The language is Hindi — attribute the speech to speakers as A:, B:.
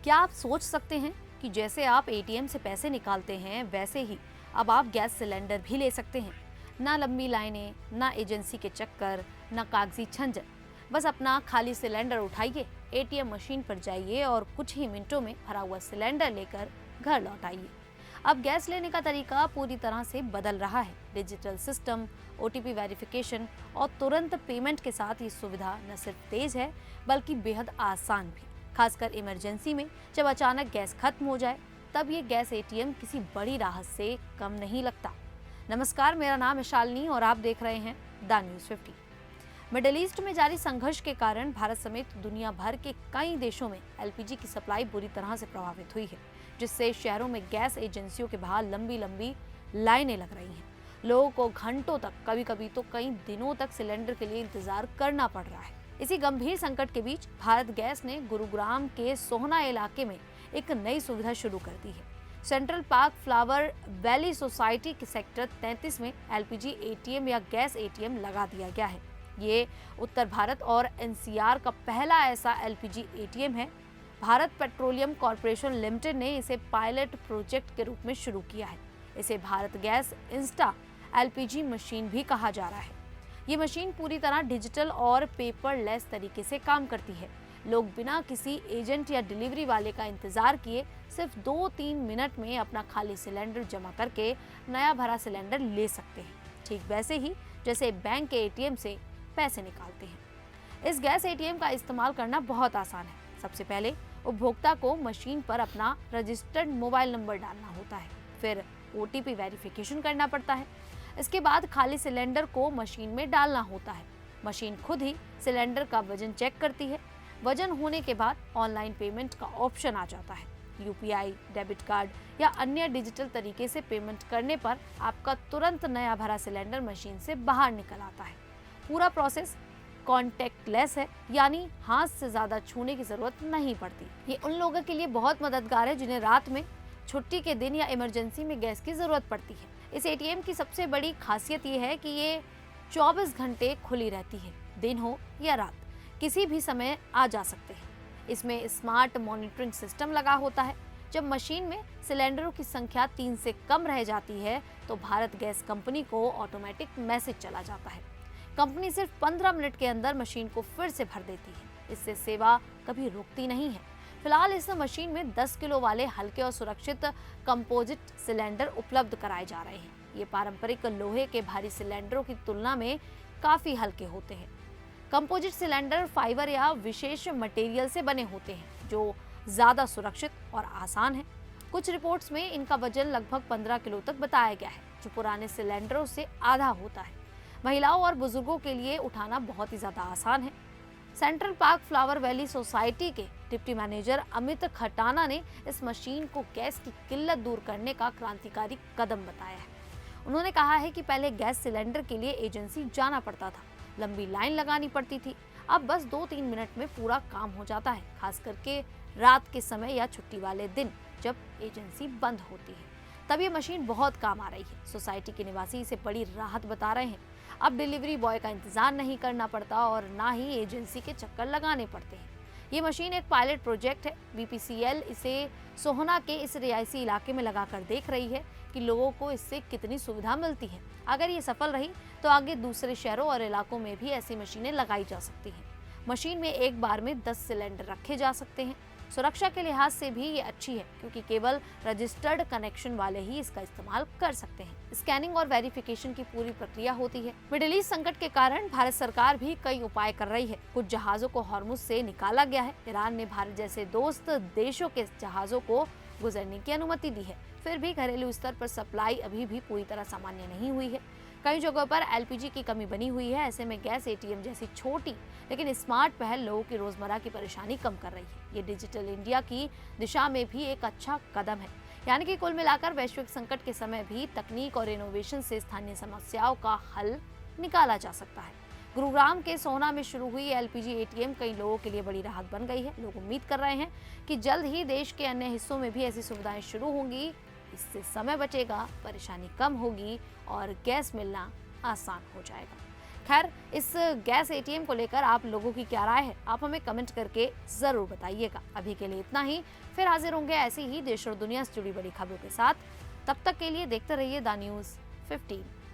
A: क्या आप सोच सकते हैं कि जैसे आप एटीएम से पैसे निकालते हैं वैसे ही अब आप गैस सिलेंडर भी ले सकते हैं। ना लंबी लाइनें, ना एजेंसी के चक्कर, ना कागजी झंझट। बस अपना खाली सिलेंडर उठाइए, एटीएम मशीन पर जाइए और कुछ ही मिनटों में भरा हुआ सिलेंडर लेकर घर लौट आइए। अब गैस लेने का तरीका पूरी तरह से बदल रहा है। डिजिटल सिस्टम, ओटीपी वेरिफिकेशन और तुरंत पेमेंट के साथ ये सुविधा न सिर्फ तेज है बल्कि बेहद आसान भी। खासकर इमरजेंसी में जब अचानक गैस खत्म हो जाए, तब ये गैस एटीएम किसी बड़ी राहत से कम नहीं लगता। नमस्कार, मेरा नाम है शालिनी और आप देख रहे हैं द न्यूज़ 50। मिडिल ईस्ट में जारी संघर्ष के कारण भारत समेत दुनिया भर के कई देशों में एलपीजी की सप्लाई बुरी तरह से प्रभावित हुई है, जिससे शहरों में गैस एजेंसियों के बाहर लंबी लंबी लाइनें लग रही हैं। लोगों को घंटों तक, कभी कभी तो कई दिनों तक सिलेंडर के लिए इंतजार करना पड़ रहा है। इसी गंभीर संकट के बीच भारत गैस ने गुरुग्राम के सोहना इलाके में एक नई सुविधा शुरू कर दी है। Central park flower valley society के सेक्टर 33 में एलपीजी एटीएम या गैस एटीएम लगा दिया गया है। ये उत्तर भारत और एनसीआर का पहला ऐसा एलपीजी एटीएम है। भारत पेट्रोलियम कॉर्पोरेशन लिमिटेड ने इसे पायलट प्रोजेक्ट के रूप में शुरू किया है। इसे Bharat gas Insta LPG machine भी कहा जा रहा है। ये मशीन पूरी तरह डिजिटल और पेपरलेस तरीके से काम करती है। लोग बिना किसी एजेंट या डिलीवरी वाले का इंतजार किए सिर्फ 2-3 मिनट में अपना खाली सिलेंडर जमा करके नया भरा सिलेंडर ले सकते हैं, ठीक वैसे ही जैसे बैंक के एटीएम से पैसे निकालते हैं। इस गैस एटीएम का इस्तेमाल करना बहुत आसान है। सबसे पहले उपभोक्ता को मशीन पर अपना रजिस्टर्ड मोबाइल नंबर डालना होता है, फिर ओटीपी वेरिफिकेशन करना पड़ता है। इसके बाद खाली सिलेंडर को मशीन में डालना होता है। मशीन खुद ही सिलेंडर का वजन चेक करती है। वजन होने के बाद ऑनलाइन पेमेंट का ऑप्शन आ जाता है। यूपीआई, डेबिट कार्ड या अन्य डिजिटल तरीके से पेमेंट करने पर आपका तुरंत नया भरा सिलेंडर मशीन से बाहर निकल आता है। पूरा प्रोसेस कॉन्टेक्टलेस है, यानी हाथ से ज्यादा छूने की जरूरत नहीं पड़ती। ये उन लोगों के लिए बहुत मददगार है जिन्हें रात में, छुट्टी के दिन या इमरजेंसी में गैस की जरूरत पड़ती है। इस एटीएम की सबसे बड़ी खासियत ये है कि ये 24 घंटे खुली रहती है, दिन हो या रात, किसी भी समय आ जा सकते हैं। इसमें स्मार्ट मॉनिटरिंग सिस्टम लगा होता है। जब मशीन में सिलेंडरों की संख्या 3 से कम रह जाती है तो भारत गैस कंपनी को ऑटोमेटिक मैसेज चला जाता है। कंपनी सिर्फ 15 मिनट के अंदर मशीन को फिर से भर देती है। इससे सेवा कभी रुकती नहीं है। फिलहाल इस मशीन में 10 किलो वाले हल्के और सुरक्षित कंपोजिट सिलेंडर उपलब्ध कराए जा रहे हैं। ये पारंपरिक लोहे के भारी सिलेंडरों की तुलना में काफी हल्के होते हैं। कंपोजिट सिलेंडर फाइबर या विशेष मटेरियल से बने होते हैं जो ज्यादा सुरक्षित और आसान है। कुछ रिपोर्ट्स में इनका वजन लगभग 15 किलो तक बताया गया है, जो पुराने सिलेंडरों से आधा होता है। महिलाओं और बुजुर्गों के लिए उठाना बहुत ही ज्यादा आसान है। Central park flower valley society के डिप्टी मैनेजर अमित खटाना ने इस मशीन को गैस की किल्लत दूर करने का क्रांतिकारी कदम बताया है। उन्होंने कहा है कि पहले गैस सिलेंडर के लिए एजेंसी जाना पड़ता था, लंबी लाइन लगानी पड़ती थी। अब बस 2-3 मिनट में पूरा काम हो जाता है, खास करके रात के समय या छुट्टी वाले दिन जब एजेंसी बंद होती है। तब ये मशीन बहुत काम आ रही है। सोसाइटी के निवासी इसे बड़ी राहत बता रहे हैं। अब डिलीवरी बॉय का इंतजार नहीं करना पड़ता और ना ही एजेंसी के चक्कर लगाने पड़ते हैं। ये मशीन एक पायलट प्रोजेक्ट है। बीपीसीएल इसे सोहना के इस रिहायशी इलाके में लगाकर देख रही है कि लोगों को इससे कितनी सुविधा मिलती है। अगर ये सफल रही तो आगे दूसरे शहरों और इलाकों में भी ऐसी मशीनें लगाई जा सकती हैं। मशीन में एक बार में 10 सिलेंडर रखे जा सकते हैं। सुरक्षा के लिहाज से भी ये अच्छी है, क्योंकि केवल रजिस्टर्ड कनेक्शन वाले ही इसका इस्तेमाल कर सकते हैं। स्कैनिंग और वेरिफिकेशन की पूरी प्रक्रिया होती है। मिडिल ईस्ट संकट के कारण भारत सरकार भी कई उपाय कर रही है। कुछ जहाजों को हॉर्मुज से निकाला गया है। ईरान ने भारत जैसे दोस्त देशों के जहाजों को गुजरने की अनुमति दी है। फिर भी घरेलू स्तर पर सप्लाई अभी भी पूरी तरह सामान्य नहीं हुई है। कई जगहों पर एलपीजी की कमी बनी हुई है। ऐसे में गैस एटीएम जैसी छोटी लेकिन स्मार्ट पहल लोगों की रोजमर्रा की परेशानी कम कर रही है। ये डिजिटल इंडिया की दिशा में भी एक अच्छा कदम है। यानी कि कुल मिलाकर वैश्विक संकट के समय भी तकनीक और इनोवेशन से स्थानीय समस्याओं का हल निकाला जा सकता है। गुरुग्राम के सोहना में शुरू हुई एलपीजी एटीएम कई लोगों के लिए बड़ी राहत बन गई है। लोग उम्मीद कर रहे हैं कि जल्द ही देश के अन्य हिस्सों में भी ऐसी सुविधाएं शुरू होंगी। इससे समय बचेगा, परेशानी कम होगी और गैस मिलना आसान हो जाएगा। खैर, इस गैस एटीएम को लेकर आप लोगों की क्या राय है, आप हमें कमेंट करके जरूर बताइएगा। अभी के लिए इतना ही, फिर हाजिर होंगे ऐसी ही देश और दुनिया से जुड़ी बड़ी खबरों के साथ। तब तक के लिए देखते रहिए द न्यूज़ 15।